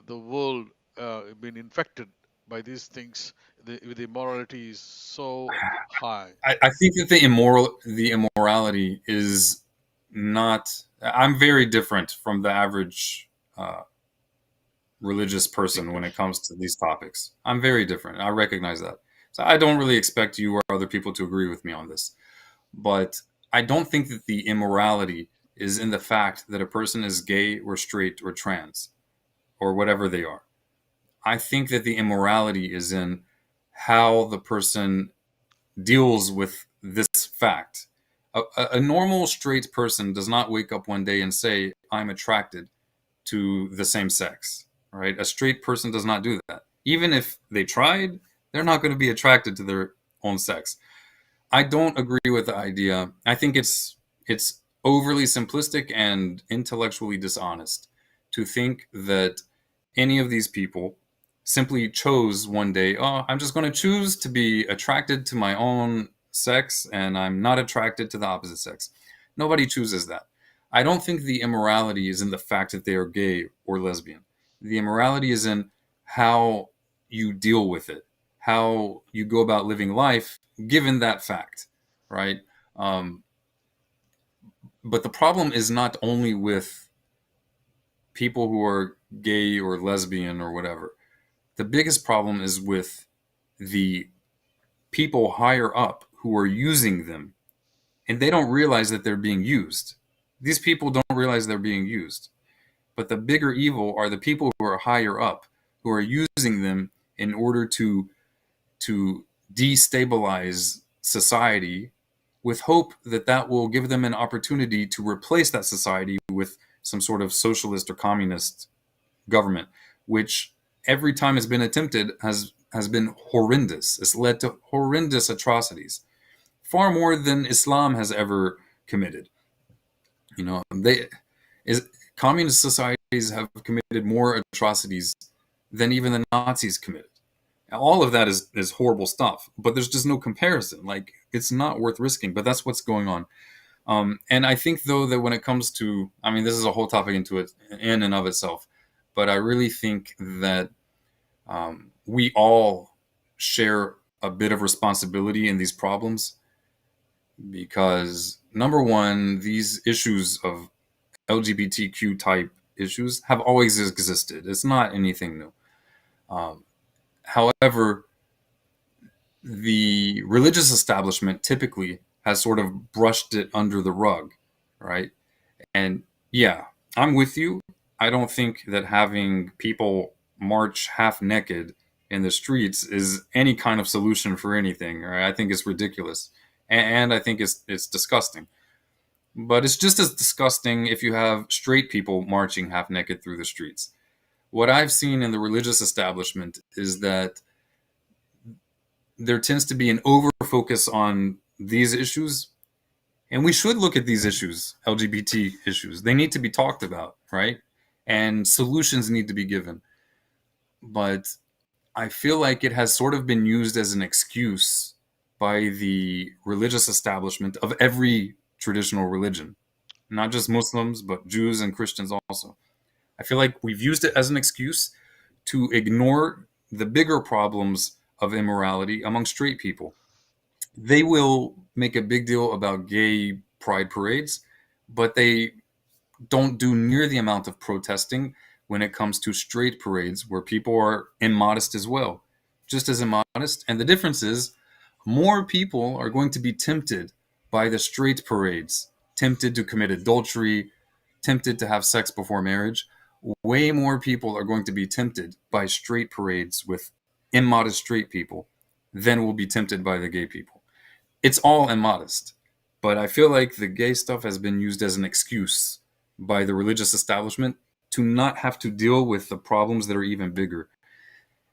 the world been infected by these things. The immorality is so high. I think that the immorality is not. I'm very different from the average religious person when it Thinkers. comes to these topics. I'm very different. I recognize that. So I don't really expect you or other people to agree with me on this. But I don't think that the immorality is in the fact that a person is gay or straight or trans or whatever they are. I think that the immorality is in how the person deals with this fact. A normal straight person does not wake up one day and say, I'm attracted to the same sex, right? A straight person does not do that. Even if they tried, they're not going to be attracted to their own sex. I don't agree with the idea. I think it's overly simplistic and intellectually dishonest to think that any of these people simply chose one day, oh, I'm just going to choose to be attracted to my own sex and I'm not attracted to the opposite sex. Nobody chooses that. I don't think the immorality is in the fact that they are gay or lesbian. The immorality is in how you deal with it, how you go about living life given that fact, right? Um, but the problem is not only with people who are gay or lesbian or whatever. The biggest problem is with the people higher up who are using them, and they don't realize that they're being used. These people don't realize they're being used. But the bigger evil are the people who are higher up, who are using them in order to destabilize society with hope that that will give them an opportunity to replace that society with some sort of socialist or communist government, which every time it's been attempted has been horrendous. It's led to horrendous atrocities, far more than Islam has ever committed. You know, they is communist societies have committed more atrocities than even the Nazis committed. All of that is horrible stuff, but there's just no comparison. Like it's not worth risking. But that's what's going on. And I think though that when it comes to, I mean, this is a whole topic into it in and of itself, but I really think that we all share a bit of responsibility in these problems because number one, these issues of LGBTQ type issues have always existed. It's not anything new. However, the religious establishment typically has sort of brushed it under the rug, right? And yeah, I'm with you. I don't think that having people march half naked in the streets is any kind of solution for anything. Right? I think it's ridiculous, and I think it's disgusting. But it's just as disgusting if you have straight people marching half naked through the streets. What I've seen in the religious establishment is that there tends to be an over focus on these issues. And we should look at these issues, LGBT issues. They need to be talked about, right? And solutions need to be given. But I feel like it has sort of been used as an excuse by the religious establishment of every traditional religion, not just Muslims, but Jews and Christians also. I feel like we've used it as an excuse to ignore the bigger problems of immorality among straight people. They will make a big deal about gay pride parades, but they don't do near the amount of protesting when it comes to straight parades where people are immodest as well, just as immodest. And the difference is more people are going to be tempted by the straight parades, tempted to commit adultery, tempted to have sex before marriage. Way more people are going to be tempted by straight parades with immodest straight people than will be tempted by the gay people. It's all immodest, but I feel like the gay stuff has been used as an excuse by the religious establishment to not have to deal with the problems that are even bigger.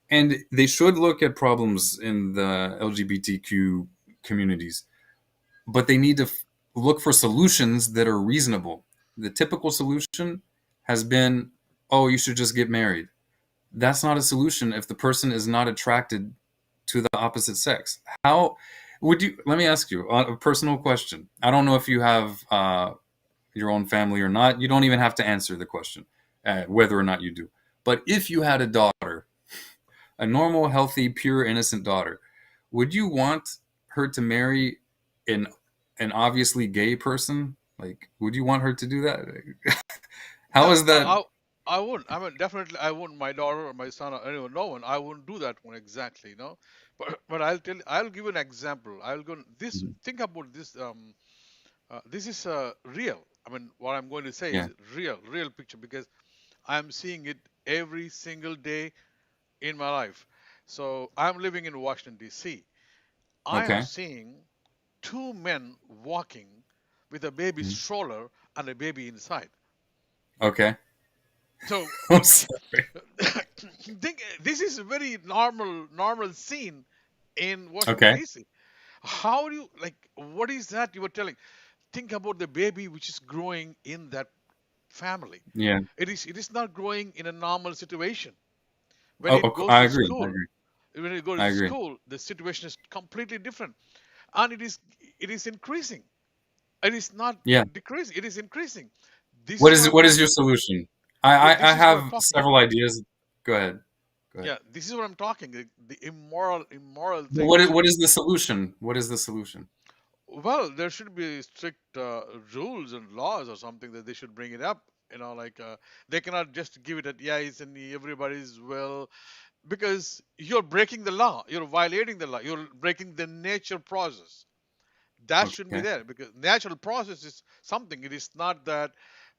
And they should look at problems in the LGBTQ communities, but they need to look for solutions that are reasonable. The typical solution has been, oh, you should just get married. That's not a solution if the person is not attracted to the opposite sex. How would you, let me ask you a personal question. I don't know if you have your own family or not. You don't even have to answer the question, whether or not you do. But if you had a daughter, a normal, healthy, pure, innocent daughter, would you want her to marry an obviously gay person? Like, would you want her to do that? How No, is that? I wouldn't. I mean, definitely, I wouldn't. My daughter or my son or anyone, no one. I wouldn't do that one exactly. But I'll give you an example. I'll go this. Think about this. This is real. I mean, what I'm going to say Yeah. is real picture because I'm seeing it every single day in my life. So I'm living in Washington D.C. I am Okay. seeing two men walking with a baby Mhm. stroller and a baby inside. Okay. So I'm sorry. think this is a very normal scene in Washington Okay. D.C. How do you like? What is that you were telling? Think about the baby which is growing in that family. Yeah. It is not growing in a normal situation. When Oh, it goes I to agree. I school, agree. when it goes I to agree. school, the situation is completely different, and it is increasing. It is not Yeah. decreasing. It is increasing. This is what I'm What is talking. your solution? I This is what I'm have talking. several ideas. Go ahead. Go ahead. Yeah, this is what I'm talking. The immoral What things. what is the solution? What is the solution? Well, there should be strict rules and laws or something that they should bring it up. Like they cannot just give it at yeah, it's in everybody's will because you're breaking the law. You're violating the law. You're breaking the nature process. That shouldn't be Okay. there because natural process is something. It is not that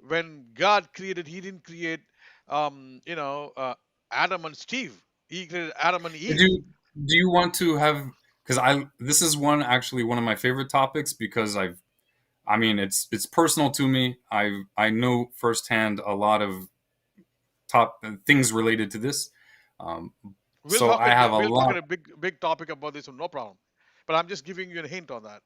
when God created, He didn't create, um, you know, uh, Adam and Steve. He created Adam and Do Eve. do you want to have, because I this is one of my favorite topics because I mean it's personal to me. I know firsthand a lot of top things related to this. Um, We'll so talk. I have a We'll talk lot. at a big topic about this. No problem. But I'm just giving you a hint on that.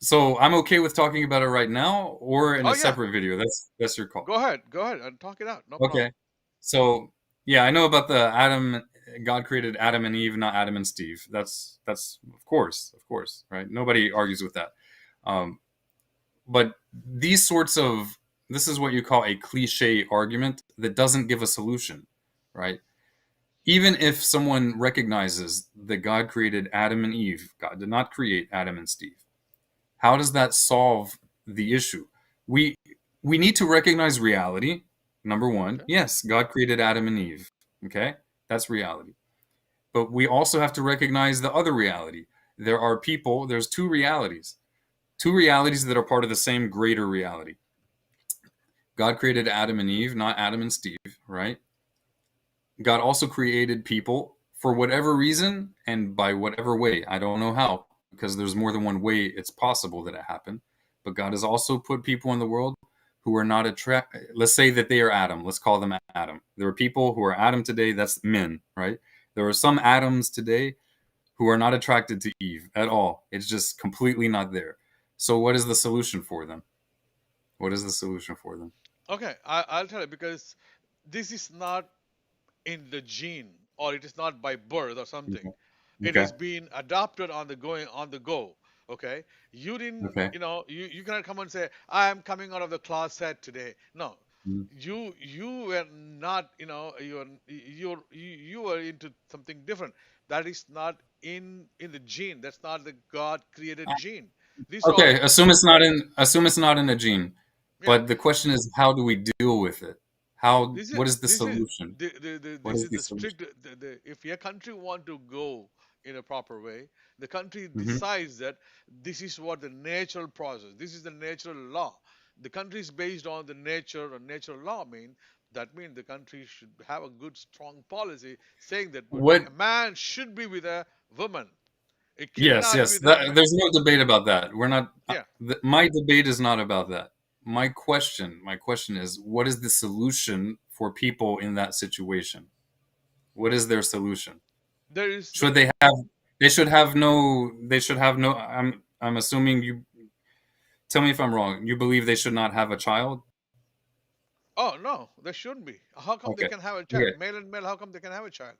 So I'm okay with talking about it right now or in Oh a yeah, separate video. That's your call. go ahead and talk it out. No problem. Okay. So yeah, I know about the Adam. God created Adam and Eve, not Adam and Steve. That's of course, right? Nobody argues with that. Um, but these sorts of this is what you call a cliche argument that doesn't give a solution, right? Even if someone recognizes that God created Adam and Eve, God did not create Adam and Steve. How does that solve the issue? We we need to recognize reality. Number one, Okay. yes, God created Adam and Eve. Okay, that's reality. But we also have to recognize the other reality. There are people. There's two realities that are part of the same greater reality. God created Adam and Eve, not Adam and Steve, right? God also created people for whatever reason and by whatever way. I don't know how, because there's more than one way it's possible that it happened. But God has also put people in the world who are not attracted. Let's say that they are Adam. Let's call them Adam. There are people who are Adam today, that's men, right? There are some Adams today who are not attracted to Eve at all. It's just completely not there. So, what is the solution for them? What is the solution for them? Okay. I'll tell you because this is not in the gene or it is not by birth or something. Okay. It Okay. is being adopted on the go. Okay. You didn't. Okay. You cannot come and say I am coming out of the closet today. No. Mhm. You were not. You were into something different. That is not in the gene. That's not the God created gene. These are all. Okay, assume it's not in a gene. Yeah. But the question is, how do we deal with it? How This is what is the this is solution? What this is is the the solution? strict if your country want to go in a proper way, the country Hmm. decides that this is what the natural process, this is the natural law. The country is based on the nature or natural law mean that means the country should have a good strong policy saying that What? a man should be with a woman. It Yes, cannot be yes. with a There's no debate about that. We're not. yeah. My debate is not about that. My question is, what is the solution for people in that situation? What is their solution? There is the Should they have? They should have no. They should have no. I'm assuming you. Tell me if I'm wrong. You believe they should not have a child? oh no, there shouldn't be. How come they Okay. can have a child? Okay. Male and male, how come they can have a child?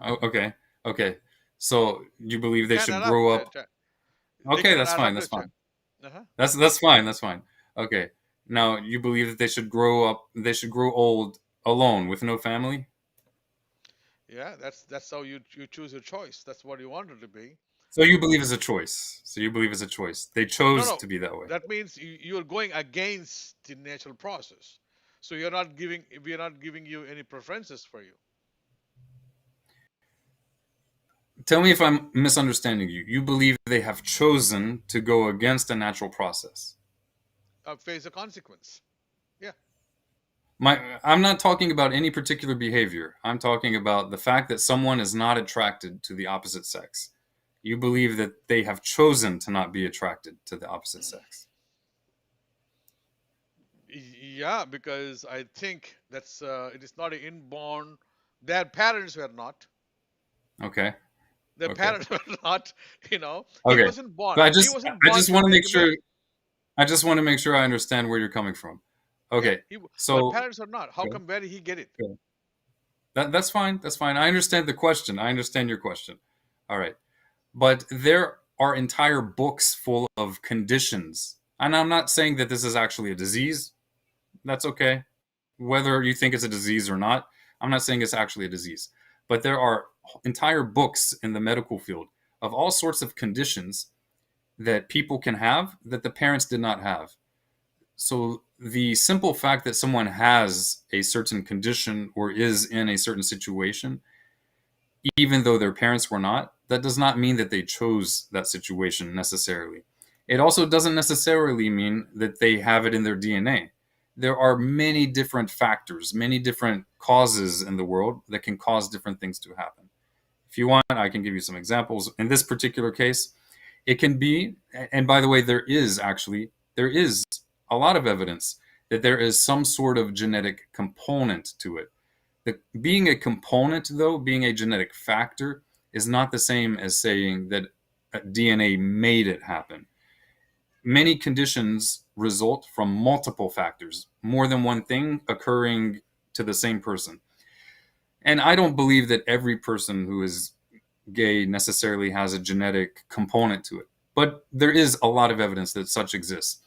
Oh, okay. Okay. So you believe they Can should adopt grow a up? child. They Okay, cannot that's fine. adopt That's a child. fine. Uh-huh. That's fine. That's fine. Okay. Now you believe that they should grow up. They should grow old alone with no family. Yeah, that's how you choose your choice. That's what you want it to be. So you believe it's a choice. So you believe it's a choice. They No, chose no, to be that way. that means you're going against the natural process. So we're not giving you any preferences for you. Tell me if I'm misunderstanding you. You believe they have chosen to go against a natural process. Face a consequence. Yeah. I'm not talking about any particular behavior. I'm talking about the fact that someone is not attracted to the opposite sex. You believe that they have chosen to not be attracted to the opposite sex. Yeah, because I think that's it is not an inborn. Their parents were not. Okay. Their Okay. parents were not. He Okay. wasn't born. But He wasn't I born just to want to make make a sure male. I just want to make sure I understand where you're coming from. Yeah. Okay. But So parents are not. How okay, come? Where did he get it? okay. That's fine. That's fine. I understand the question. I understand your question. All right. But there are entire books full of conditions. And I'm not saying that this is actually a disease. That's okay. Whether you think it's a disease or not, I'm not saying it's actually a disease. But there are entire books in the medical field of all sorts of conditions that people can have that the parents did not have. So the simple fact that someone has a certain condition or is in a certain situation, even though their parents were not, that does not mean that they chose that situation necessarily. It also doesn't necessarily mean that they have it in their DNA. There are many different factors, many different causes in the world that can cause different things to happen. If you want, I can give you some examples. In this particular case, it can be, and by the way, there is a lot of evidence that there is some sort of genetic component to it. Being a component, though, being a genetic factor, is not the same as saying that DNA made it happen. Many conditions result from multiple factors, more than one thing occurring to the same person. And I don't believe that every person who is gay necessarily has a genetic component to it. But there is a lot of evidence that such exists.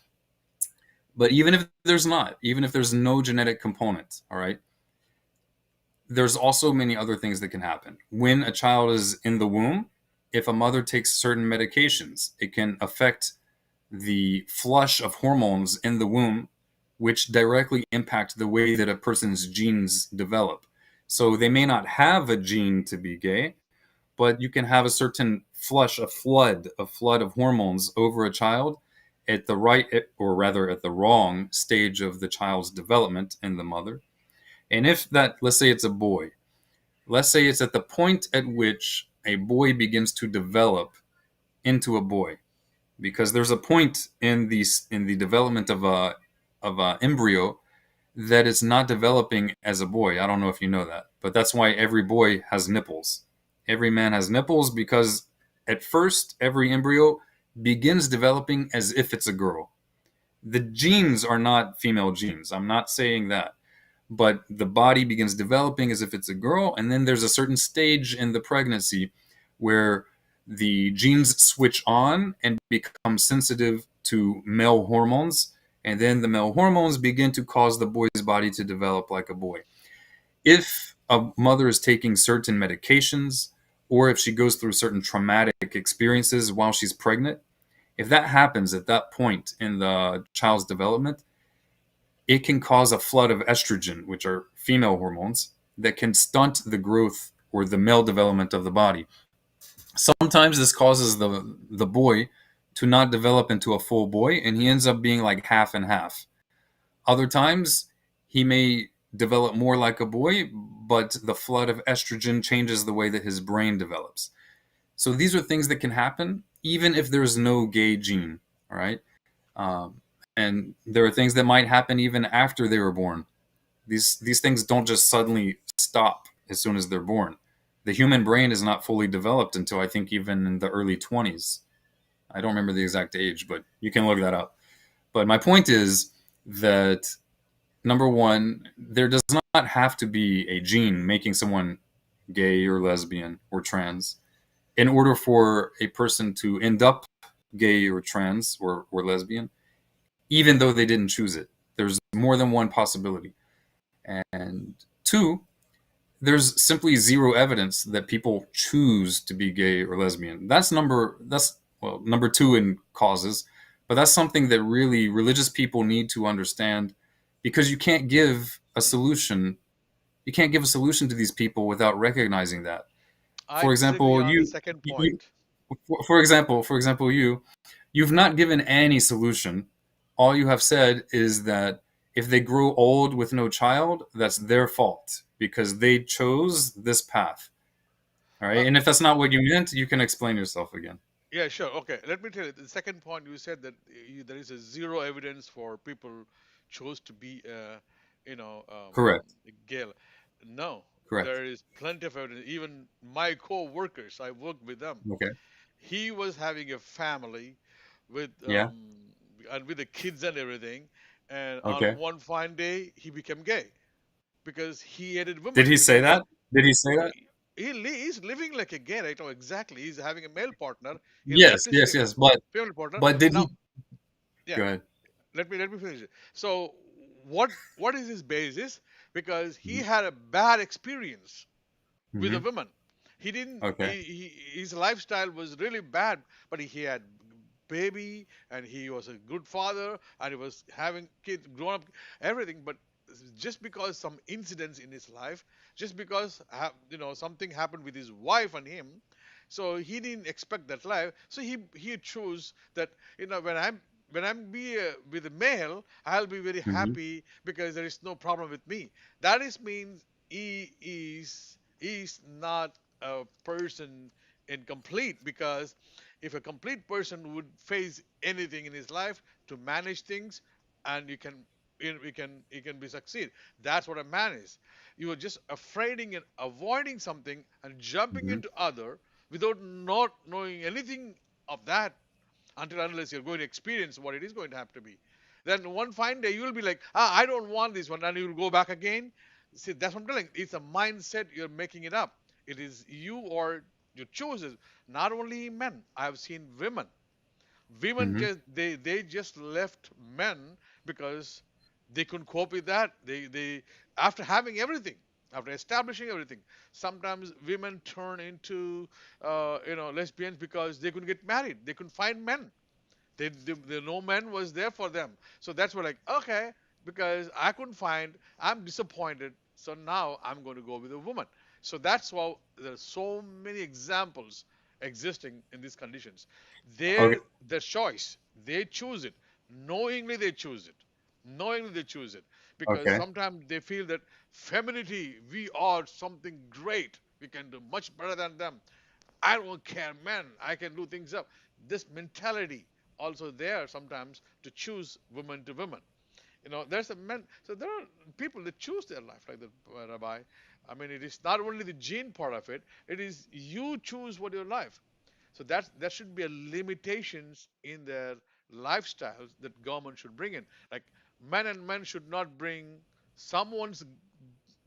But even if there's not, even if there's no genetic component, all right, there's also many other things that can happen. When a child is in the womb, if a mother takes certain medications, it can affect the flush of hormones in the womb, which directly impact the way that a person's genes develop. So they may not have a gene to be gay, but you can have a certain flood of hormones over a child at the right, or rather at the wrong stage of the child's development in the mother. And if that, let's say it's a boy, let's say it's at the point at which a boy begins to develop into a boy, because there's a point in the development of a embryo that it's not developing as a boy. I don't know if you know that, but that's why every boy has nipples. Every man has nipples because at first every embryo begins developing as if it's a girl. The genes are not female genes. I'm not saying that. But the body begins developing as if it's a girl, and then there's a certain stage in the pregnancy where the genes switch on and become sensitive to male hormones, and then the male hormones begin to cause the boy's body to develop like a boy. If a mother is taking certain medications, or if she goes through certain traumatic experiences while she's pregnant, if that happens at that point in the child's development, it can cause a flood of estrogen, which are female hormones, that can stunt the growth or the male development of the body. Sometimes this causes the boy to not develop into a full boy, and he ends up being like half and half. Other times, he may develop more like a boy, but the flood of estrogen changes the way that his brain develops. So these are things that can happen even if there's no gay gene, all right? Um, and there are things that might happen even after they were born. These things don't just suddenly stop as soon as they're born. The human brain is not fully developed until I think even in the early 20s. I don't remember the exact age, but you can look that up. But my point is that number one, there does not have to be a gene making someone gay or lesbian or trans in order for a person to end up gay or trans or lesbian, even though they didn't choose it. There's more than one possibility. And two, there's simply zero evidence that people choose to be gay or lesbian. That's number two in causes, but that's something that really religious people need to understand, because you can't give a solution. You can't give a solution to these people without recognizing that. I For disagree example, on the second you point. for example, you've not given any solution. All you have said is that if they grow old with no child, that's their fault because they chose this path. All Uh, right. And if that's not what you meant, you can explain yourself again. yeah, sure. Okay, let me tell you. The second point you said that there is a zero evidence for people chose to be, Correct. gay. No, Correct. there is plenty of evidence. Even my co-workers, I work with them. Okay. He was having a family with Yeah. and with the kids and everything, and on Okay. one fine day he became gay because he hated Did women he say because that? Did he say that? he's living like a gay right now. Exactly, he's having a male partner. He left Yes. his Yes. Yes. But female partner. but did Now, he? yeah, Go ahead. let me finish it. So what is his basis? Because he Mhm. had a bad experience with a Mhm. woman. He didn't. Okay. His lifestyle was really bad, but he had baby, and he was a good father, and he was having kids, grown up, everything. But just because some incidents in his life, just because something happened with his wife and him, so he didn't expect that life. So he chose that when I'm with a male, I'll be very Mhm. happy because there is no problem with me. That is means he is not a person incomplete, because if a complete person would face anything in his life to manage things, and you can be succeed. That's what a man is. You are just afraid and avoiding something and jumping Mhm. into other without not knowing anything of that, until unless you're going to experience what it is going to have to be. Then one fine day you will be like, I don't want this one, and you will go back again. See, that's what I'm telling. It's a mindset, you're making it up. It is you or your choices. Not only men. I've seen women. Women Mhm. they just left men because they couldn't cope with that. They after having everything, after establishing everything, sometimes women turn into lesbians because they couldn't get married. They couldn't find men. No man was there for them. So that's what, like, okay, because I couldn't find, I'm disappointed. So now I'm going to go with a woman. So that's why there are so many examples existing in these conditions. Okay. Their choice, they choose it. Knowingly they choose it. Knowingly they choose it. Because Okay. sometimes they feel that femininity, we are something great. We can do much better than them. I don't care, man. I can do things up. This mentality also there sometimes to choose women to women. There's a men. So there are people that choose their life like the rabbi. I mean, it is not only the gene part of it. It is you choose what your life. So that should be a limitations in their lifestyles that government should bring in. Like, men and men should not bring someone's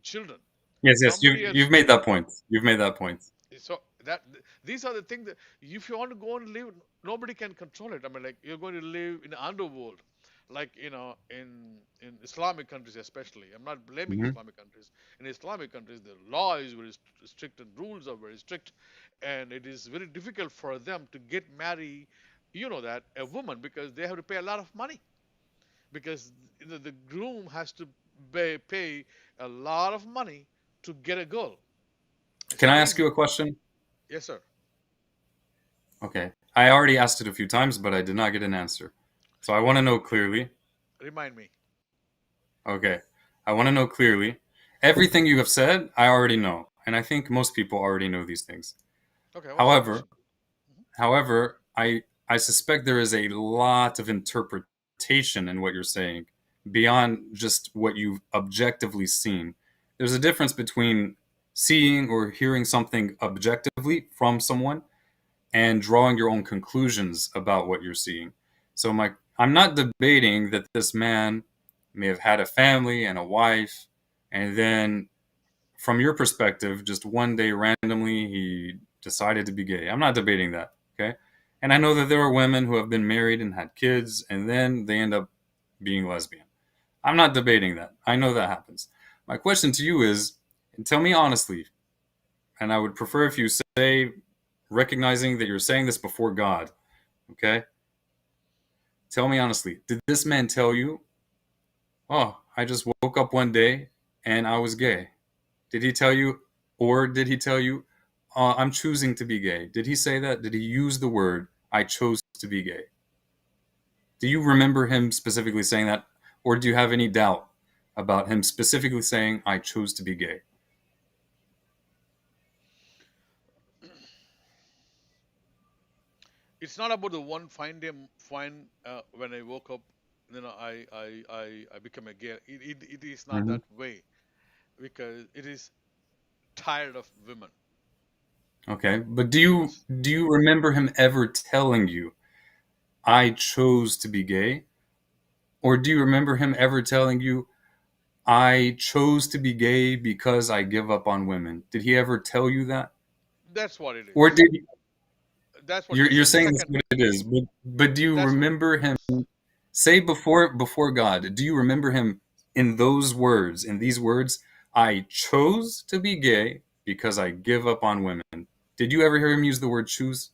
children. Yes. Yes. Somebody else. You've made that point. You've made that point. So these are the things that if you want to go and live, nobody can control it. I mean, like, you're going to live in the underworld, like, in Islamic countries especially. I'm not blaming Mhm. Islamic countries. In Islamic countries, the law is very strict and rules are very strict, and it is very difficult for them to get marry. That a woman, because they have to pay a lot of money, because the groom has to pay a lot of money to get a girl. It's Can I not ask you easy. a question? Yes, sir. Okay. I already asked it a few times, but I did not get an answer. So I want to know clearly. Remind me. Okay. I want to know clearly. Everything you have said, I already know. And I think most people already know these things. Okay, what's the However, question? Mhm. however, I suspect there is a lot of interpretation in what you're saying beyond just what you've objectively seen. There's a difference between seeing or hearing something objectively from someone and drawing your own conclusions about what you're seeing. So I'm not debating that this man may have had a family and a wife, and then from your perspective, just one day randomly he decided to be gay. I'm not debating that, okay? And I know that there are women who have been married and had kids, and then they end up being lesbian. I'm not debating that. I know that happens. My question to you is, and tell me honestly, and I would prefer if you say, recognizing that you're saying this before God, okay? Tell me honestly, did this man tell you, oh, I just woke up one day and I was gay? Did he tell you, or did he tell you, I'm choosing to be gay? Did he say that? Did he use the word, I chose to be gay? Do you remember him specifically saying that? Or do you have any doubt about him specifically saying, I chose to be gay? It's not about the one fine day, fine when I woke up, I become a gay. It is not Mm-hmm. that way because it is tired of women. Okay, but do you remember him ever telling you, I chose to be gay? Or do you remember him ever telling you, I chose to be gay because I give up on women? Did he ever tell you that? That's what it Or is. did That's what it is. you're And the saying that's second, what it is, but do you that's what. remember him say before God, do you remember him in those words, in these words, I chose to be gay because I give up on women? Did you ever hear him use the word choose?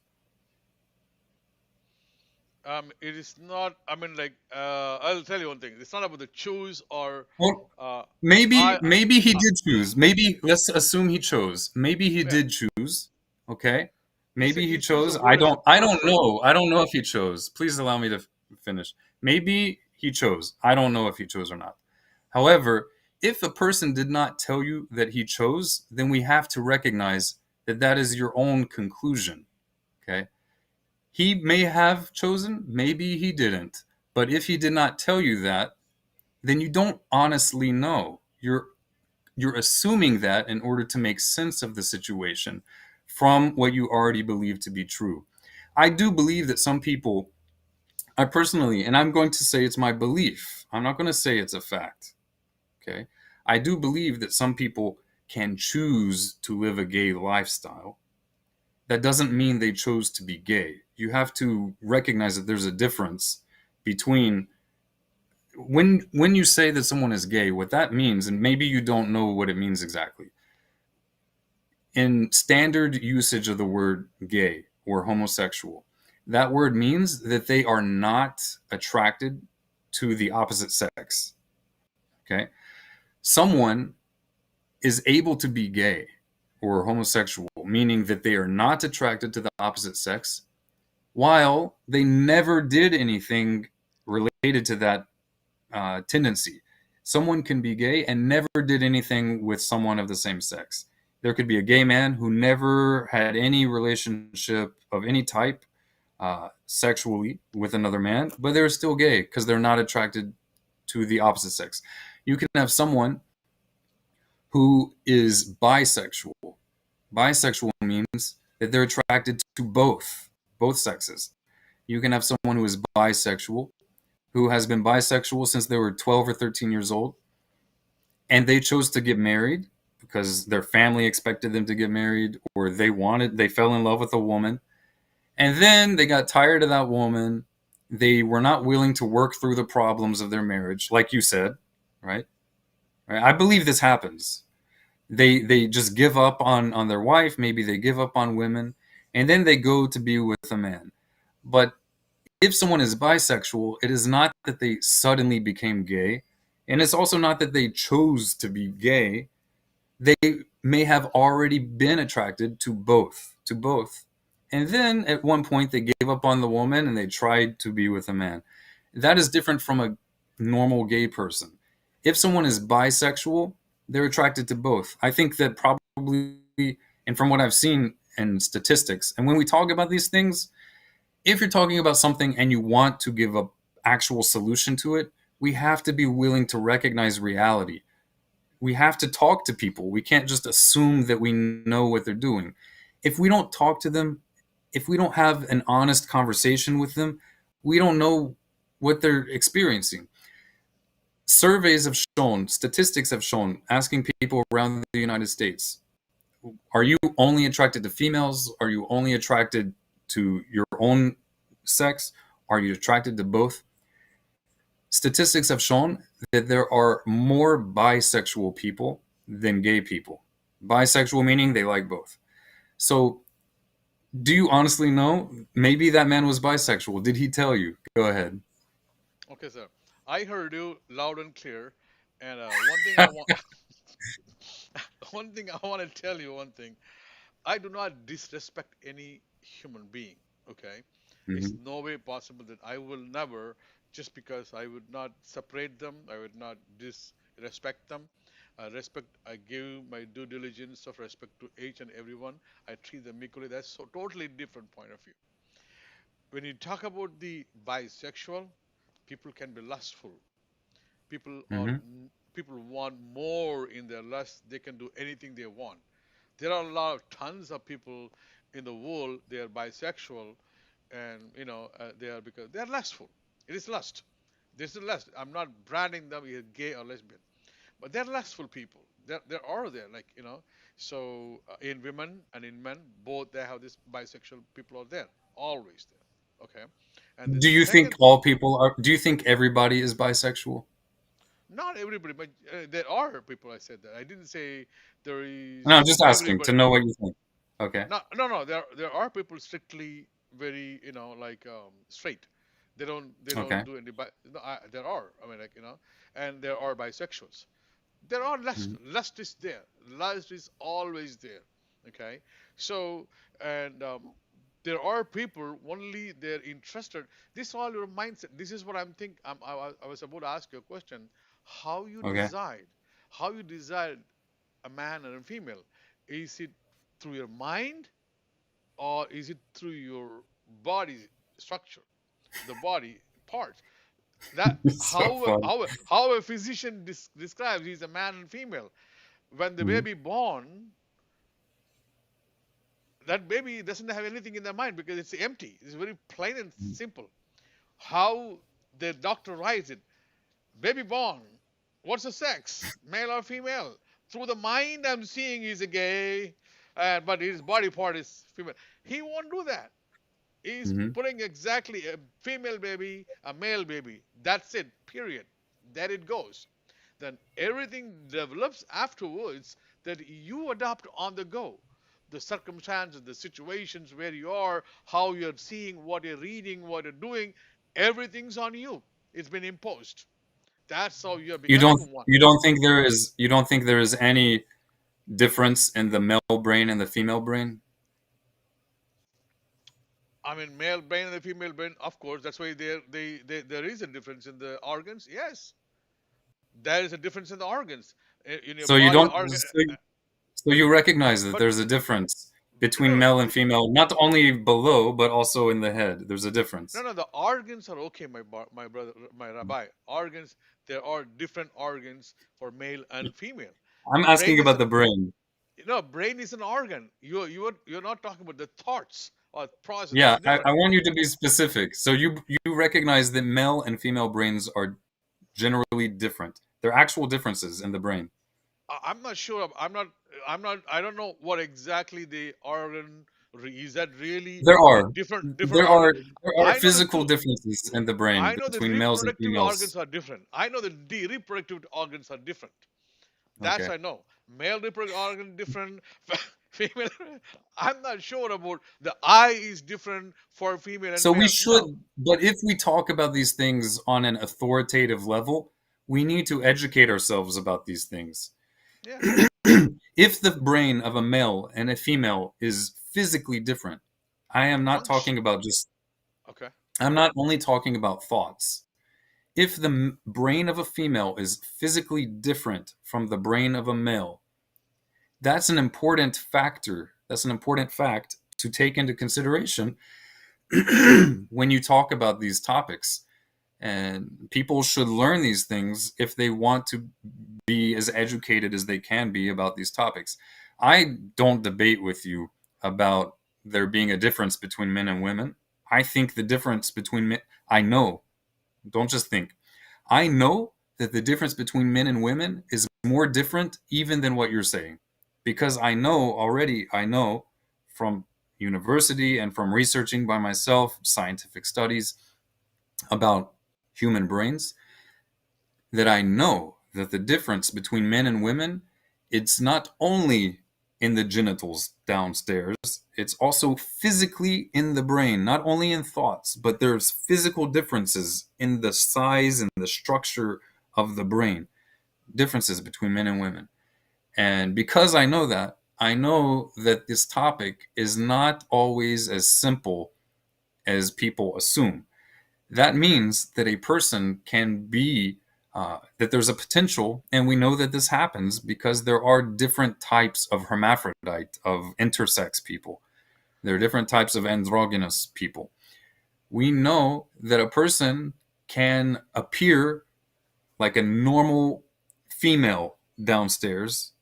It is not. I mean, like, I'll tell you one thing. It's not about the choose or Well, uh, maybe I. maybe he I did choose. Maybe let's assume he chose. Maybe he yeah, did choose. Okay? Maybe he it's a chose. word as a I don't person. know. I don't know if he chose. Please allow me to finish. Maybe he chose. I don't know if he chose or not. However, if a person did not tell you that he chose, then we have to recognize that that is your own conclusion. Okay? He may have chosen, maybe he didn't. But if he did not tell you that, then you don't honestly know. You're assuming that in order to make sense of the situation from what you already believe to be true. I do believe that some people, I personally, and I'm going to say it's my belief, I'm not going to say it's a fact, okay? I do believe that some people can choose to live a gay lifestyle. That doesn't mean they chose to be gay. You have to recognize that there's a difference between when you say that someone is gay, what that means, and maybe you don't know what it means exactly. In standard usage of the word gay or homosexual, that word means that they are not attracted to the opposite sex. Okay? Someone is able to be gay or homosexual, meaning that they are not attracted to the opposite sex, while they never did anything related to that tendency. Someone can be gay and never did anything with someone of the same sex. There could be a gay man who never had any relationship of any type sexually with another man, but they're still gay because they're not attracted to the opposite sex. You can have someone who is bisexual. Bisexual means that they're attracted to both sexes. You can have someone who is bisexual, who has been bisexual since they were 12 or 13 years old, and they chose to get married because their family expected them to get married, or they fell in love with a woman, and then they got tired of that woman. They were not willing to work through the problems of their marriage, like you said, right? Right? I believe this happens. They just give up on their wife, maybe they give up on women, and then they go to be with a man. But if someone is bisexual, it is not that they suddenly became gay, and it's also not that they chose to be gay. They may have already been attracted to both. And then at one point they gave up on the woman and they tried to be with a man. That is different from a normal gay person. If someone is bisexual, they're attracted to both. I think that probably, and from what I've seen in statistics, and when we talk about these things, if you're talking about something and you want to give a actual solution to it, we have to be willing to recognize reality. We have to talk to people. We can't just assume that we know what they're doing. If we don't talk to them, if we don't have an honest conversation with them, we don't know what they're experiencing. Surveys have shown, statistics have shown, asking people around the United States, are you only attracted to females? Are you only attracted to your own sex? Are you attracted to both? statistics have shown that there are more bisexual people than gay people. Bisexual meaning they like both. So, do you honestly know? Maybe that man was bisexual. Did he tell you? Go ahead. Okay, sir. I heard you loud and clear. And one thing I want, one thing I want to tell you, one thing. I do not disrespect any human being. Okay, it's Hmm. no way possible that I will never, just because I would not separate them, I would not disrespect them. I give my due diligence of respect to each and everyone. I treat them equally. That's so totally different point of view. When you talk about the bisexual, people can be lustful. People are Hmm. people want more in their lust. They can do anything they want. There are a lot of tons of people in the world. They are bisexual, and they are because they are lustful. It is lust. This is lust. I'm not branding them as gay or lesbian, but they're lustful people. There are there like So in women and in men, both they have this bisexual people are there, always there. Okay, and the Do you think second, all people are? Do you think everybody is bisexual? not everybody, but there are people. I said that. I didn't say there No, I'm is just asking everybody. to know what you think. Okay. No, no, no. There are people strictly very like straight. They don't Okay. do any. No, there are. I mean, like and there are bisexuals. There are lust. Mhm. Lust is there. Lust is always there. Okay, so and there are people only they're interested. This all your mindset. This is what I'm think. I was about to ask you a question. How you Okay. decide? How you decide a man and a female? Is it through your mind or is it through your body structure, the body parts? That It's so fun. how a physician describes he's a man and female. When the Mhm. baby born, that baby doesn't have anything in their mind because it's empty. It's very plain and simple. How the doctor writes it: baby born, what's the sex, male or female? Through the mind, I'm seeing he's a gay, but his body part is female. He won't do that. He's Mhm. putting exactly a female baby, a male baby. That's it, period. There it goes. Then everything develops afterwards that you adopt on the go. The circumstances, the situations where you are, how you're seeing, what you're reading, what you're doing, everything's on you. It's been imposed. That's how you're You don't becoming one. you don't think there is any difference in the male brain and the female brain? I mean, male brain and the female brain, of course, that's why there is a difference in the organs. Yes, there is a difference in the organs. In your So you body don't organ. so you recognize that But there's a difference between no, male and female, not only below but also in the head. There's a difference. no, the organs are okay, my brother, my rabbi. Organs, there are different organs for male and female. I'm Brain asking is about the brain. brain is an organ. You're not talking about the thoughts or process. That's Yeah, different. I want you to be specific. So you recognize that male and female brains are generally different. There are actual differences in the brain. I'm not sure. I don't know what exactly the organ. Is that really There a are different there organ? are there are I know the physical two. differences in the brain I know the between males and reproductive organs females. are different. I know the reproductive organs are different. That's Okay. I know. Male reproductive organ different. Female. I'm not sure about the eye is different for female and So we male. should, No. but if we talk about these things on an authoritative level, we need to educate ourselves about these things. Yeah. If the brain of a male and a female is physically different, I am not Function. talking about just, Okay. I'm not only talking about thoughts. If the brain of a female is physically different from the brain of a male, that's an important factor. That's an important fact to take into consideration when you talk about these topics. And people should learn these things if they want to be as educated as they can be about these topics. I don't debate with you about there being a difference between men and women. I think the difference between men, I know, don't just think. I know that the difference between men and women is more different even than what you're saying. Because I know from university and from researching by myself, scientific studies about human brains, that I know that the difference between men and women, it's not only in the genitals downstairs, it's also physically in the brain, not only in thoughts, but there's physical differences in the size and the structure of the brain, differences between men and women. And because I know that this topic is not always as simple as people assume. That means that a person can be, that there's a potential, and we know that this happens because there are different types of hermaphrodite, of intersex people. There are different types of androgynous people. We know that a person can appear like a normal female downstairs.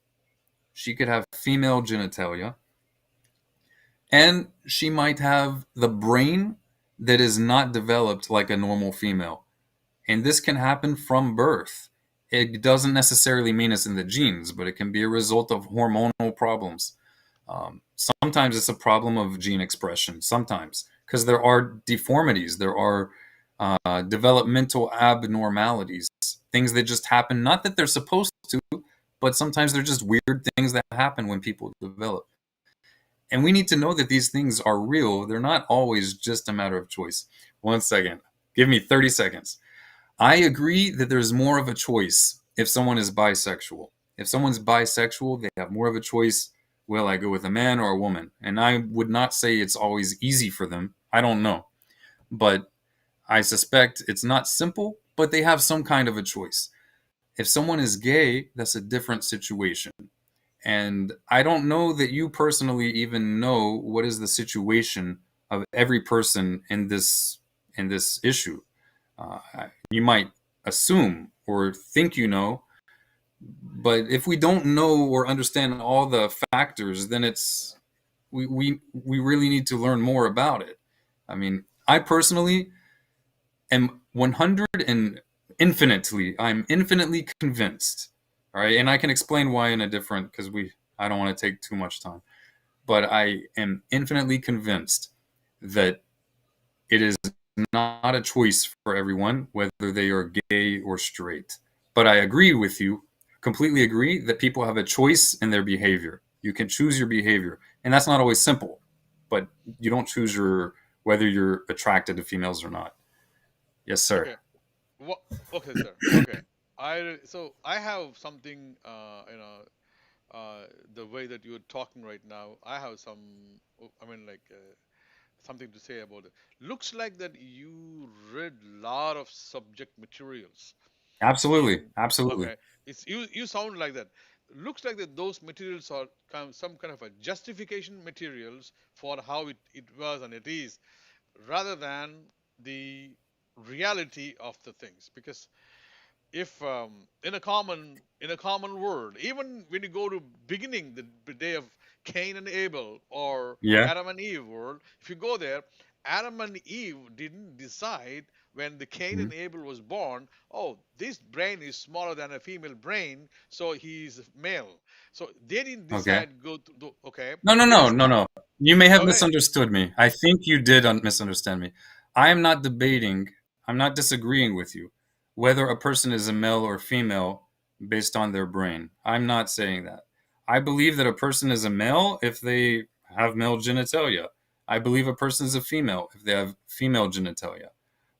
She could have female genitalia, and she might have the brain that is not developed like a normal female. And this can happen from birth. It doesn't necessarily mean it's in the genes, but it can be a result of hormonal problems. Sometimes it's a problem of gene expression, sometimes, because there are deformities, there are developmental abnormalities, things that just happen, not that they're supposed to, but sometimes they're just weird things that happen when people develop. And we need to know that these things are real. They're not always just a matter of choice. 1 second. Give me 30 seconds. I agree that there's more of a choice if someone is bisexual. If someone's bisexual, they have more of a choice. Will I go with a man or a woman? And I would not say it's always easy for them. I don't know. But I suspect it's not simple, but they have some kind of a choice. If someone is gay, that's a different situation. And I don't know that you personally even know what is the situation of every person in this issue. Uh, you might assume or think you know, but if we don't know or understand all the factors, then it's we really need to learn more about it. I mean, I personally am 100 and I'm infinitely convinced. All right, and I can explain why in a different, because I don't want to take too much time, but I am infinitely convinced that it is not a choice for everyone, whether they are gay or straight. But I agree with you, completely agree that people have a choice in their behavior. You can choose your behavior, and that's not always simple, but you don't choose whether you're attracted to females or not. Yes, sir. Okay. What? Okay, sir. Okay. I have something. The way that you're talking right now, I have some. I mean, like something to say about it. Looks like that you read lot of subject materials Absolutely, in. absolutely. Okay, you sound like that. Looks like that those materials are some kind of a justification materials for how it was and it is, rather than the reality of the things. Because if in a common world, even when you go to beginning the day of Cain and Abel or Yeah. Adam and Eve world, if you go there, Adam and Eve didn't decide when the Cain Mhm. and Abel was born, oh, this brain is smaller than a female brain, so he's male. So they didn't Okay. decide go to okay. No, no, They no, no, decide no. You may have okay. misunderstood me. I think you did misunderstand me. I am not debating, I'm not disagreeing with you whether a person is a male or female based on their brain. I'm not saying that. I believe that a person is a male if they have male genitalia. I believe a person is a female if they have female genitalia.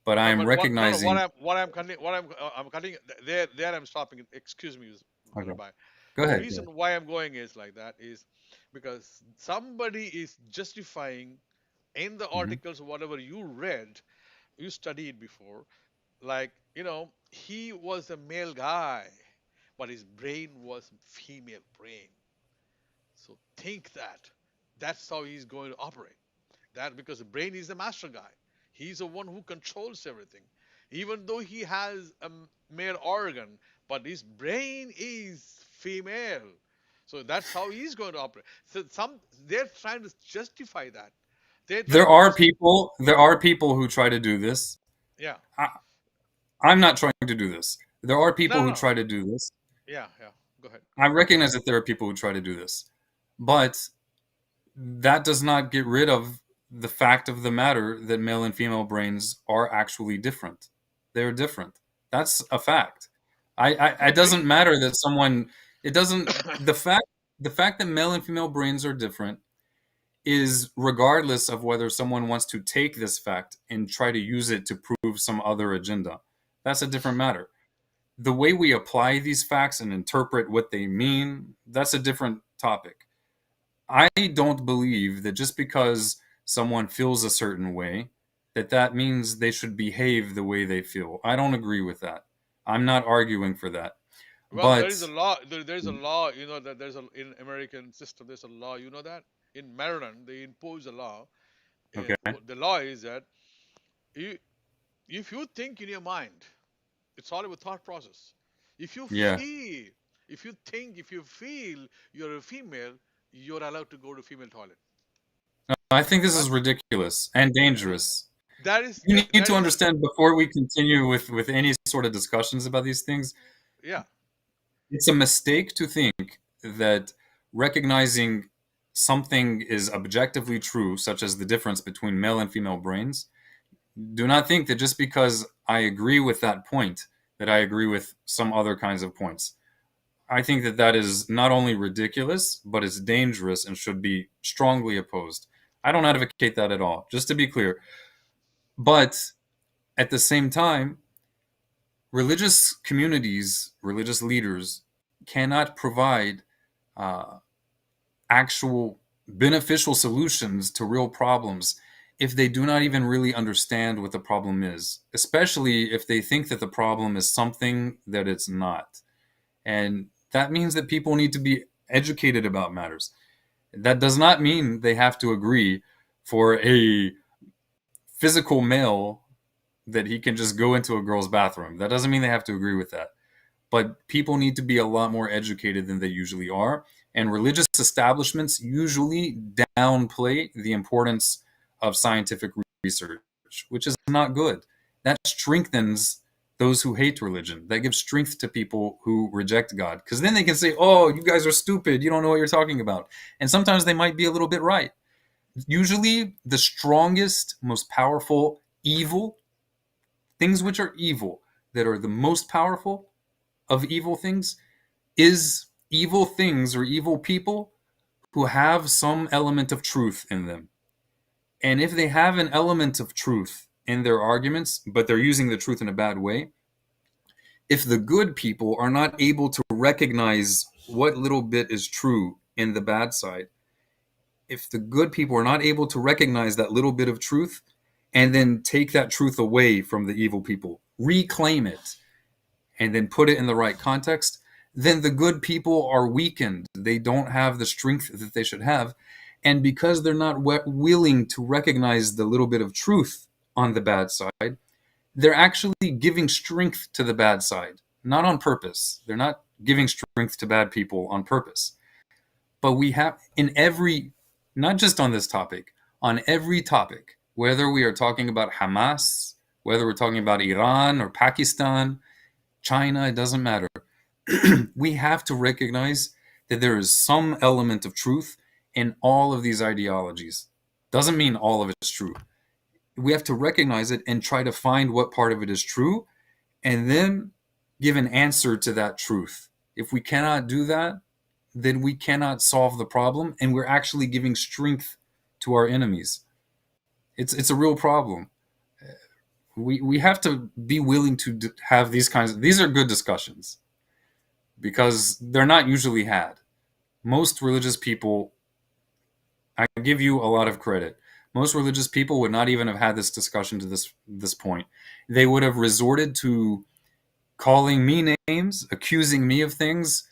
But I No, am but what? No, no. recognizing. I'm cutting there. There, I'm stopping. Excuse me, Okay, Rabbi. go The ahead. Go reason ahead. why I'm going is like that is because somebody is justifying in the Hmm. articles whatever you read, you studied before. Like he was a male guy, but his brain was female brain. So think that. That's how he's going to operate. That because the brain is the master guy. He's the one who controls everything. Even though he has a male organ, but his brain is female. So that's how he's going to operate. So they're trying to justify that. They're There trying to are just people. There are people who try to do this. yeah. I, I'm not trying to do this. There are No, people no, who no. try to do this. Yeah, yeah. Go ahead. I recognize that there are people who try to do this. But that does not get rid of the fact of the matter that male and female brains are actually different. They're different. That's a fact. It Okay. doesn't matter that someone. It doesn't. The fact that male and female brains are different is regardless of whether someone wants to take this fact and try to use it to prove some other agenda. That's a different matter. The way we apply these facts and interpret what they mean, that's a different topic. I don't believe that just because someone feels a certain way, that means they should behave the way they feel. I don't agree with that. I'm not arguing for that. Well, there is But a law. There's a law. You know that there's a in American system. There's a law. You know that in Maryland they impose a law. okay. The law is that you, if you think in your mind, it's all about thought process. If you Yeah. feel, if you think, if you feel you're a female, you're allowed to go to female toilet. I think this is That's ridiculous and yeah, dangerous. that is You need that to is understand before we continue with any sort of discussions about these things, yeah. it's a mistake to think that recognizing something is objectively true, such as the difference between male and female brains. Do not think that just because I agree with that point, that I agree with some other kinds of points. I think that that is not only ridiculous, but it's dangerous and should be strongly opposed. I don't advocate that at all, just to be clear. But at the same time, religious communities, religious leaders cannot provide uh, actual beneficial solutions to real problems if they do not even really understand what the problem is, especially if they think that the problem is something that it's not. And that means that people need to be educated about matters. That does not mean they have to agree for a physical male that he can just go into a girl's bathroom. That doesn't mean they have to agree with that. But people need to be a lot more educated than they usually are. And religious establishments usually downplay the importance of scientific research, which is not good. That strengthens those who hate religion. That gives strength to people who reject God. Because then they can say, oh, you guys are stupid. You don't know what you're talking about. And sometimes they might be a little bit right. Usually, the strongest, most powerful evil, things which are evil, that are the most powerful of evil things, is evil things or evil people who have some element of truth in them. And if they have an element of truth in their arguments, but they're using the truth in a bad way, if the good people are not able to recognize what little bit is true in the bad side, if the good people are not able to recognize that little bit of truth and then take that truth away from the evil people, reclaim it, and then put it in the right context, then the good people are weakened. They don't have the strength that they should have. And because they're not willing to recognize the little bit of truth on the bad side, they're actually giving strength to the bad side, not on purpose. They're not giving strength to bad people on purpose. But we have, in every, not just on this topic, on every topic, whether we are talking about Hamas, whether we're talking about Iran or Pakistan, China, it doesn't matter. We have to recognize that there is some element of truth in all of these ideologies. Doesn't mean all of it is true. We have to recognize it and try to find what part of it is true and then give an answer to that truth. If we cannot do that, then we cannot solve the problem and we're actually giving strength to our enemies. It's a real problem. We have to be willing to have these kinds of, these are good discussions because they're not usually had. Most religious people, I give you a lot of credit. Most religious people would not even have had this discussion to this point. They would have resorted to calling me names, accusing me of things,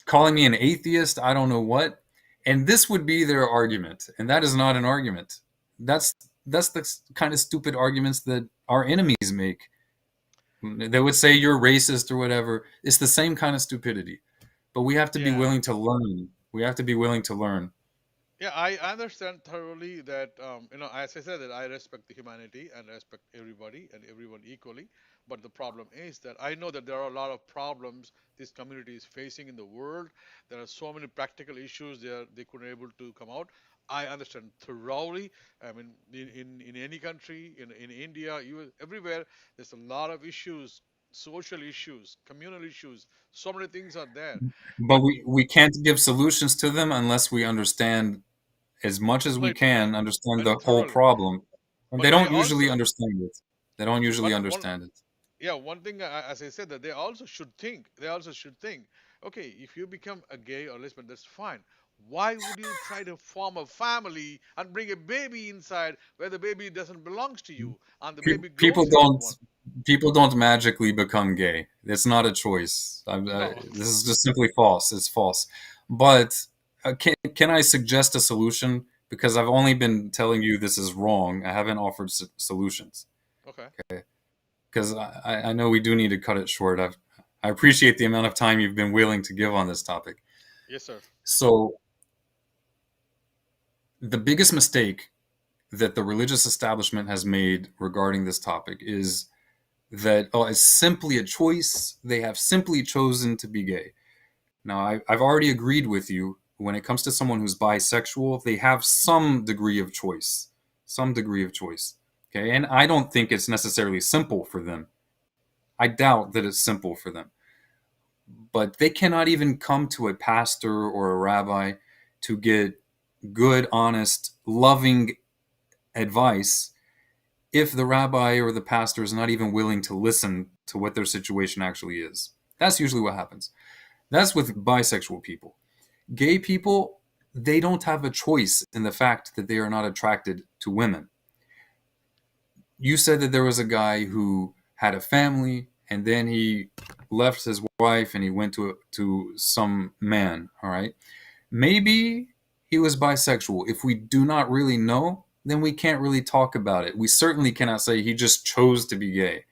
calling me an atheist, I don't know what. And this would be their argument. And that is not an argument. That's that's the kind of stupid arguments that our enemies make. They would say you're racist or whatever. It's the same kind of stupidity. But we have to be Yeah. willing to learn. We have to be willing to learn. Yeah, I understand thoroughly that as I said, that I respect the humanity and respect everybody and everyone equally. But the problem is that I know that there are a lot of problems this community is facing in the world. There are so many practical issues they couldn't able to come out. I understand thoroughly. I mean, in any country, in India, everywhere, there's a lot of issues social issues, communal issues. So many things are there. But But we can't give solutions to them unless we understand as much as we right, can, understand the whole thoroughly. problem. And they But they don't usually also understand it. They don't usually one understand it. yeah, one thing, as I said, that they also should think. They also should think. Okay, if you become a gay or lesbian, that's fine. Why would you try to form a family and bring a baby inside where the baby doesn't belongs to you and the baby People grows into don't one? people don't magically become gay. It's not a choice. No, This is just simply false. It's false. But can I suggest a solution? Because I've only been telling you this is wrong. I haven't offered solutions. okay, Because I know we do need to cut it short. I appreciate the amount of time you've been willing to give on this topic. yes, sir. So the biggest mistake that the religious establishment has made regarding this topic is that it's simply a choice. They have simply chosen to be gay. Now, I've already agreed with you. When it comes to someone who's bisexual, they have some degree of choice. Some degree of choice. Okay. And I don't think it's necessarily simple for them. I doubt that it's simple for them. But they cannot even come to a pastor or a rabbi to get good, honest, loving advice if the rabbi or the pastor is not even willing to listen to what their situation actually is. That's usually what happens. That's with bisexual people. Gay people, they don't have a choice in the fact that they are not attracted to women. You said that there was a guy who had a family and then he left his wife and he went to some man, all right? Maybe he was bisexual. If we do not really know, then we can't really talk about it. We certainly cannot say he just chose to be gay.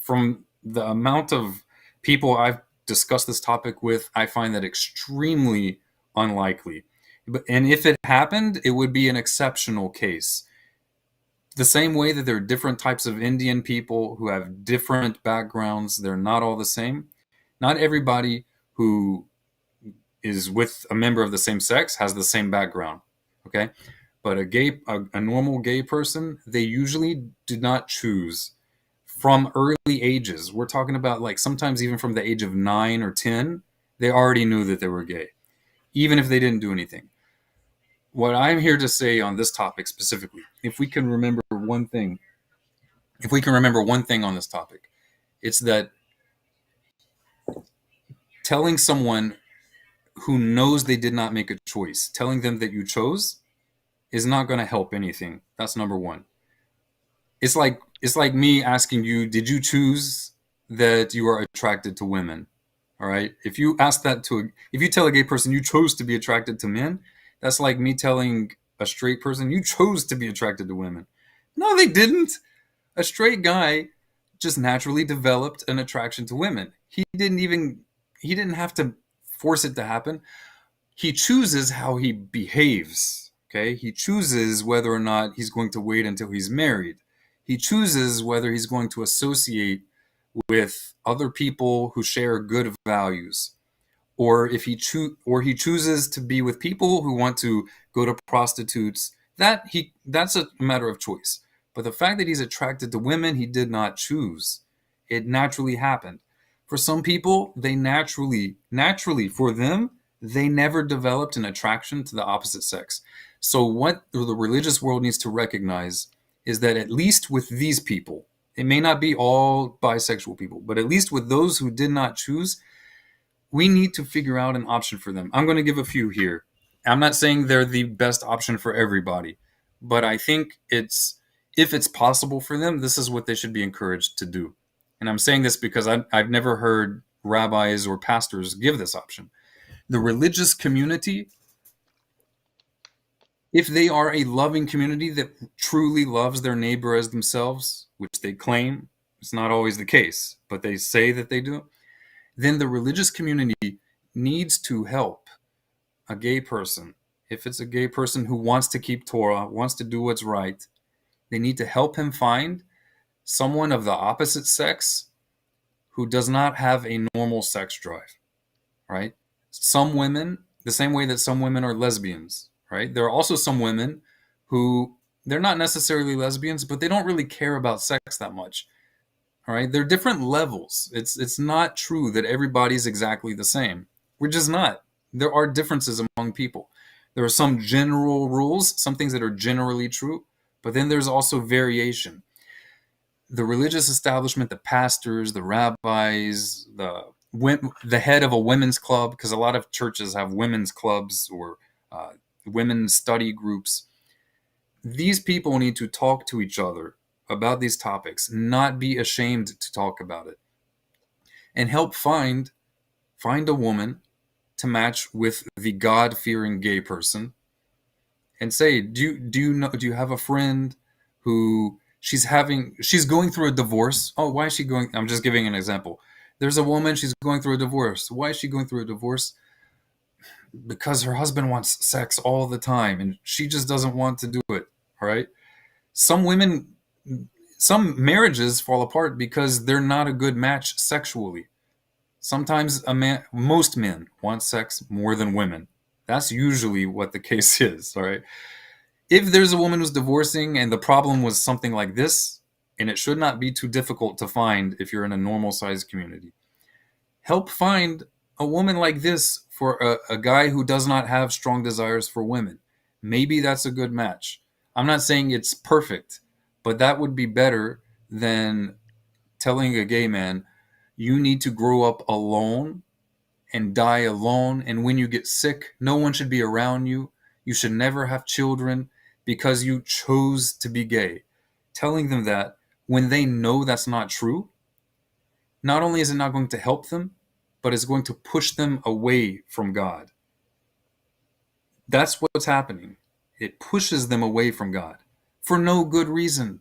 From the amount of people I've discussed this topic with, I find that extremely unlikely. And if it happened, it would be an exceptional case. The same way that there are different types of Indian people who have different backgrounds, they're not all the same. Not everybody who is with a member of the same sex has the same background. Okay? But a normal gay person, they usually did not choose from early ages. We're talking about like sometimes even from the age of 9 or 10, they already knew that they were gay, even if they didn't do anything. What I'm here to say on this topic specifically, if we can remember one thing on this topic, it's that telling someone who knows they did not make a choice, telling them that you chose is not going to help anything. That's number one. It's like me asking you, did you choose that you are attracted to women? All right. If you tell a gay person you chose to be attracted to men, that's like me telling a straight person you chose to be attracted to women. No, they didn't. A straight guy just naturally developed an attraction to women. He didn't have to force it to happen. He chooses how he behaves. Okay. He chooses whether or not he's going to wait until he's married. He chooses whether he's going to associate with other people who share good values, or if he chooses to be with people who want to go to prostitutes. That's a matter of choice. But the fact that he's attracted to women, he did not choose. It naturally happened. For some people, they naturally for them, they never developed an attraction to the opposite sex. So what the religious world needs to recognize is that at least with these people, it may not be all bisexual people, but at least with those who did not choose, we need to figure out an option for them. I'm going to give a few here. I'm not saying they're the best option for everybody, but I think if it's possible for them, this is what they should be encouraged to do. And I'm saying this because I've never heard rabbis or pastors give this option. The religious community, if they are a loving community that truly loves their neighbor as themselves, which they claim, it's not always the case, but they say that they do, then the religious community needs to help a gay person. If it's a gay person who wants to keep Torah, wants to do what's right, they need to help him find someone of the opposite sex who does not have a normal sex drive, right? Some women, the same way that some women are lesbians, right? There are also some women who, they're not necessarily lesbians, but they don't really care about sex that much, All right, they're different levels. It's not true that everybody's exactly the same. We're just not. There are differences among people. There are some general rules, some things that are generally true, but then there's also variation. The religious establishment, the pastors, the rabbis, the head of a women's club, because a lot of churches have women's clubs or women's study groups. These people need to talk to each other about these topics, not be ashamed to talk about it, and help find a woman to match with the God-fearing gay person, and say, do you have a friend who she's going through a divorce? Oh, why is she going? I'm just giving an example. There's a woman, she's going through a divorce. Why is she going through a divorce? Because her husband wants sex all the time and she just doesn't want to do it. All right. Some women, some marriages fall apart because they're not a good match sexually. Sometimes most men want sex more than women. That's usually what the case is. All right. If there's a woman who's divorcing and the problem was something like this, and it should not be too difficult to find if you're in a normal sized community, help find a woman like this for a guy who does not have strong desires for women. Maybe that's a good match. I'm not saying it's perfect, but that would be better than telling a gay man, you need to grow up alone and die alone. And when you get sick, no one should be around you. You should never have children because you chose to be gay. Telling them that when they know that's not true, not only is it not going to help them, but it's going to push them away from God. That's what's happening. It pushes them away from God for no good reason.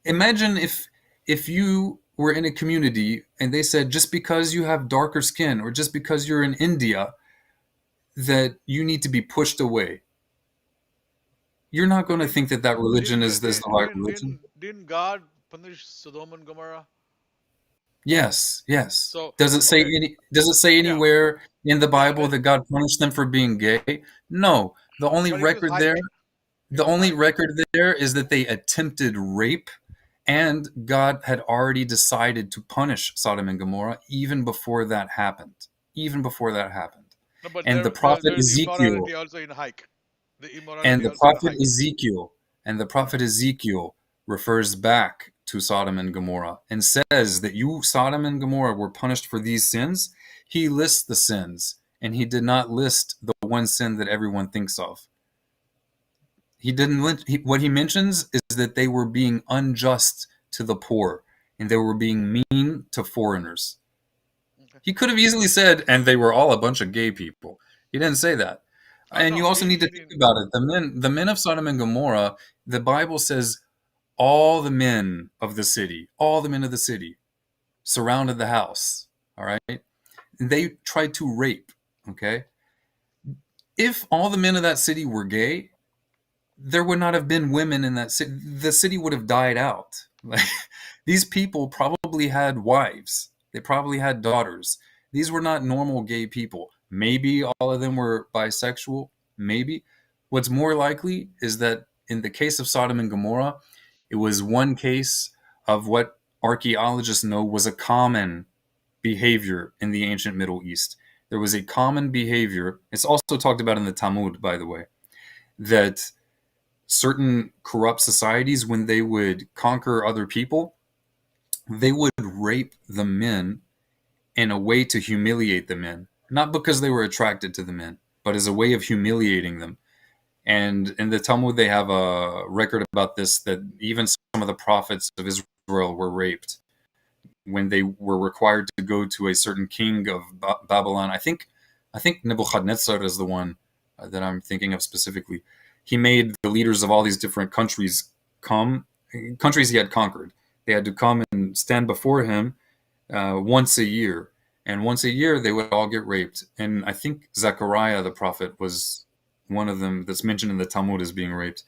Imagine if you were in a community and they said, just because you have darker skin or just because you're in India, that you need to be pushed away. You're not going to think that that religion is the right religion. Didn't God punish Sodom and Gomorrah? Yes, yes. So Does it say okay, does it say yeah, anywhere in the yeah, Bible that God punished them for being gay? No. The only but it was record there, height. It the was only height. record there is that they attempted rape, and God had already decided to punish Sodom and Gomorrah even before that happened. Even before that happened. No, but And the prophet there's Ezekiel immorality also in hike. The and immorality the also in prophet hike. Ezekiel and the prophet Ezekiel refers back to Sodom and Gomorrah and says that you, Sodom and Gomorrah, were punished for these sins. He lists the sins, and he did not list the one sin that everyone thinks of. He didn't. What he mentions is that they were being unjust to the poor, and they were being mean to foreigners. Okay. He could have easily said, and they were all a bunch of gay people. He didn't say that. And No, you also need to he think didn't. about it. The men of Sodom and Gomorrah, the Bible says all the men of the city, all the men of the city surrounded the house. All right. And they tried to rape. Okay. If all the men of that city were gay, there would not have been women in that city. The city would have died out. Like, these people probably had wives. They probably had daughters. These were not normal gay people. Maybe all of them were bisexual. Maybe. What's more likely is that in the case of Sodom and Gomorrah, it was one case of what archaeologists know was a common behavior in the ancient Middle East. There was a common behavior. It's also talked about in the Talmud, by the way, that certain corrupt societies, when they would conquer other people, they would rape the men in a way to humiliate the men. Not because they were attracted to the men, but as a way of humiliating them. And in the Talmud, they have a record about this, that even some of the prophets of Israel were raped when they were required to go to a certain king of Babylon. I think Nebuchadnezzar is the one that I'm thinking of specifically. He made the leaders of all these different countries countries he had conquered. They had to come and stand before him once a year. And once a year, they would all get raped. And I think Zechariah, the prophet, was one of them that's mentioned in the Talmud as being raped.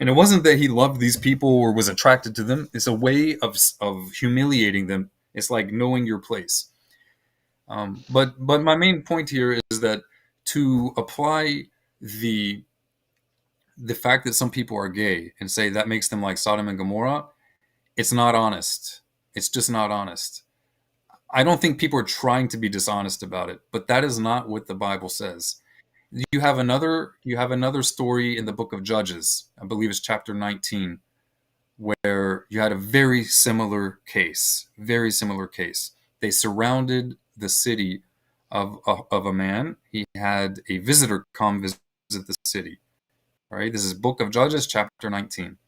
And it wasn't that he loved these people or was attracted to them. It's a way of humiliating them. It's like knowing your place. But my main point here is that to apply the fact that some people are gay and say that makes them like Sodom and Gomorrah, it's not honest. It's just not honest. I don't think people are trying to be dishonest about it, but that is not what the Bible says. You have another story in the book of Judges. I believe it's chapter 19, where you had a very similar case. Very similar case. They surrounded the city of a man. He had a visitor come visit the city. All right, this is book of Judges, chapter 19.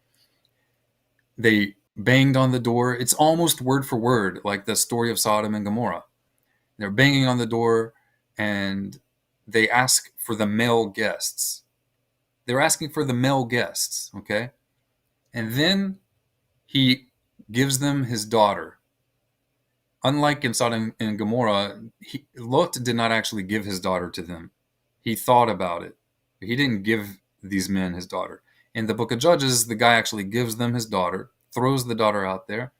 They banged on the door. It's almost word for word like the story of Sodom and Gomorrah. They're banging on the door, and they ask for the male guests. They're asking for the male guests, okay? And then he gives them his daughter. Unlike in Sodom and Gomorrah, Lot did not actually give his daughter to them. He thought about it. He didn't give these men his daughter. In the book of Judges, the guy actually gives them his daughter, throws the daughter out there,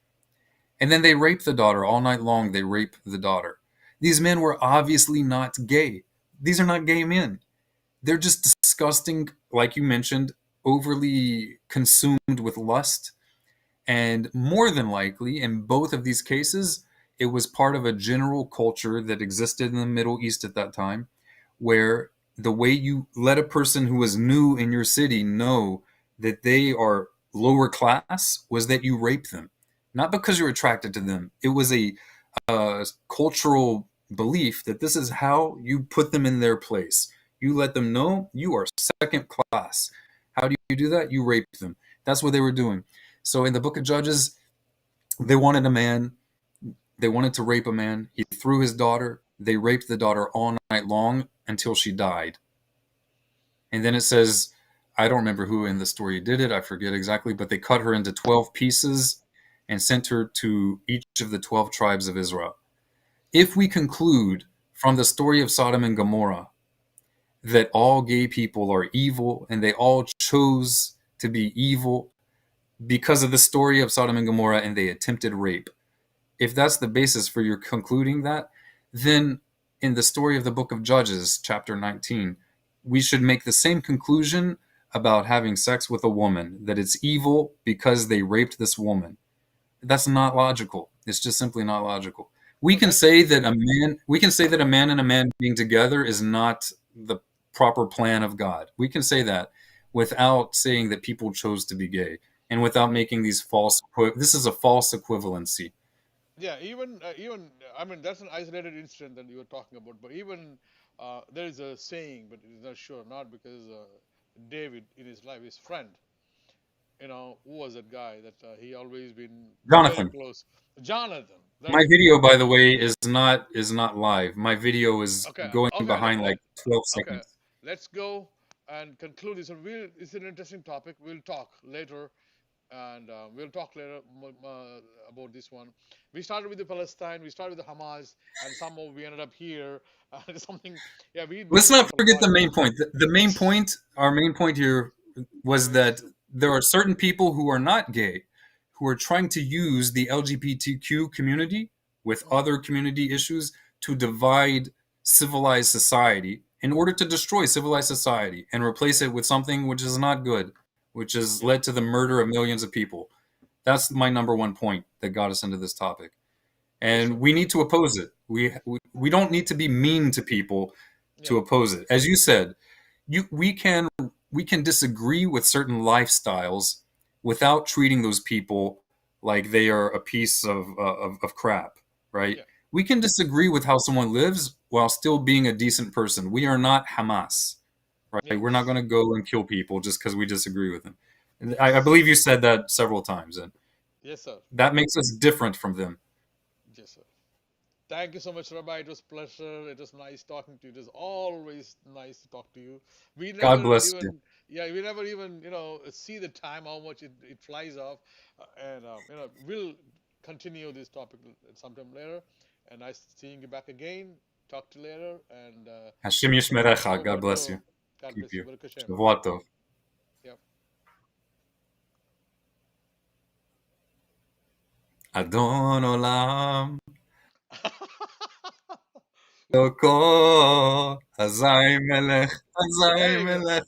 and then they rape the daughter. All night long, they rape the daughter. These men were obviously not gay. These are not gay men. They're just disgusting, like you mentioned, overly consumed with lust. And more than likely, in both of these cases, it was part of a general culture that existed in the Middle East at that time, where the way you let a person who was new in your city know that they are lower class was that you rape them. Not because you're attracted to them. It was a cultural belief that this is how you put them in their place. You let them know you are second class. How do you do that? You rape them. That's what they were doing. So in the book of Judges, they wanted to rape a man. He threw his daughter. They raped the daughter all night long until she died. And then it says, I don't remember who in the story did it. I forget exactly, but they cut her into 12 pieces and sent her to each of the 12 tribes of Israel. If we conclude from the story of Sodom and Gomorrah that all gay people are evil and they all chose to be evil because of the story of Sodom and Gomorrah and they attempted rape, if that's the basis for your concluding that, then in the story of the book of Judges, chapter 19, we should make the same conclusion about having sex with a woman, that it's evil because they raped this woman. That's not logical. It's just simply not logical. We can say that a man and a man being together is not the proper plan of God. We can say that without saying that people chose to be gay and without making these this is a false equivalency. Yeah, even I mean that's an isolated incident that you were talking about, but even there is a saying, but it's not sure, not because David in his life, his friend, who was that guy that he always been very Jonathan, close. Jonathan. There my you go. video, by the way, is not live. My video is Okay, going okay, behind like 12 okay. seconds. Let's go and conclude this. And it's an interesting topic. We'll talk later, and we'll talk later about this one. We started with the Palestine. We started with the Hamas, and somehow we ended up here. Something. Yeah, we Let's need to not talk a forget lot the more. main point. Our main point here was that there are certain people who are not gay who are trying to use the LGBTQ community with Mhm. other community issues to divide civilized society in order to destroy civilized society and replace Yeah, it with something which is not good, which has yeah, led to the murder of millions of people. That's my number one point that got us into this topic. yes, And sir. we need to oppose it. We don't need to be mean to people Yeah, to oppose it. As you said, we can disagree with certain lifestyles without treating those people like they are a piece of crap, right? yeah, We can disagree with how someone lives while still being a decent person. We are not Hamas, right? We're not yes, going to go and kill people just because we disagree with them. And I yes, believe you said that several times, and yes, sir. that makes us different from them. Yes, sir. Thank you so much, Rabbi. It was pleasure. It was nice talking to you. It is always nice to talk to you. We God never bless you. even, yeah, we never even, see the time how much it flies off, and we'll continue this topic sometime later. And nice seeing you back again. Talk to you later, and Hashem yishmerecha. God over bless to you. God Keep bless you. you. Baruch Hashem. Shavua tov. Yeah. Adon olam. Eloko. Azai melech. Azai There you go. melech.